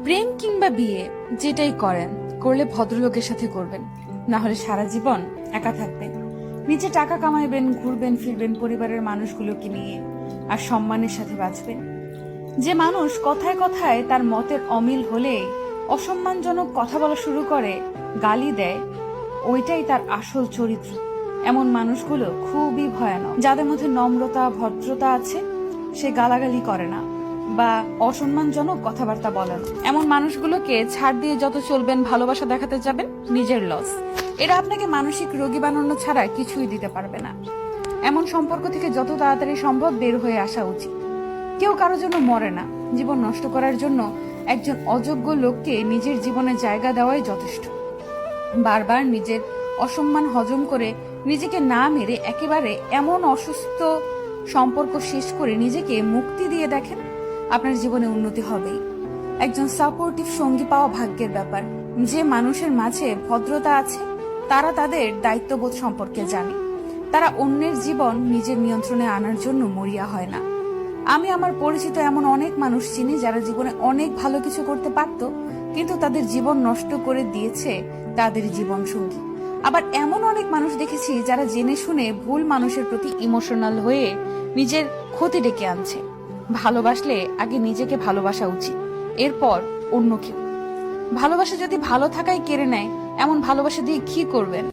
প্রেম কিংবা বিয়ে যেটাই করেন, করলে ভদ্রলোকের সাথে করবেন, না হলে সারা জীবন একা থাকবেন। নিজে টাকা কামাইবেন, ঘুরবেন ফিরবেন পরিবারের মানুষগুলোকে নিয়ে, আর সম্মানের সাথে বাঁচবেন। যে মানুষ কথায় কথায় তার মতের অমিল হলে অসম্মানজনক কথা বলা শুরু করে, গালি দেয়, ওইটাই তার আসল চরিত্র। এমন মানুষগুলো খুবই ভয়ানক। যাদের মধ্যে নম্রতা ভদ্রতা আছে, সে গালাগালি করে না বা অসম্মানজনক কথাবার্তা বলে না। এমন মানুষগুলোকে ছাড় দিয়ে যত চলবেন, ভালোবাসা দেখাতে যাবেন, নিজের লস। এরা আপনাকে মানসিক রোগী বানানো ছাড়া কিছুই দিতে পারবে না। এমন সম্পর্ক থেকে যত তাড়াতাড়ি সম্ভব বের হয়ে আসা উচিত। কেউ কারোর জন্য মরে না। জীবন নষ্ট করার জন্য একজন অযোগ্য লোককে নিজের জীবনে জায়গা দেওয়াই যথেষ্ট। বারবার নিজের অসম্মান হজম করে নিজেকে না মেরে একেবারে এমন অসুস্থ সম্পর্ক শেষ করে নিজেকে মুক্তি দিয়ে দেখেন, আপনার জীবনে উন্নতি হবেই। একজন সাপোর্টিভ সঙ্গী পাওয়া ভাগ্যের ব্যাপার। যে মানুষের মাঝে ভদ্রতা আছে, তারা তাদের দায়িত্ববোধ সম্পর্কে জানে। তারা অন্যের জীবন নিজের নিয়ন্ত্রণে আনার জন্য মরিয়া হয় না। আমি আমার পরিচিত এমন অনেক মানুষ চিনি যারা জীবনে অনেক ভালো কিছু করতে পারত, কিন্তু তাদের জীবন নষ্ট করে দিয়েছে তাদের জীবন সঙ্গী। আবার এমন অনেক মানুষ দেখেছি যারা জেনে শুনে ভুল মানুষের প্রতি ইমোশনাল হয়ে নিজের ক্ষতি ডেকে আনছে। ভালোবাসলে আগে নিজেকে ভালোবাসা উচিত, এরপর অন্য কেউ। ভালোবাসা যদি ভালো থাকাই কেড়ে নেয়, এমন ভালোবাসা দিয়ে কি করবেন?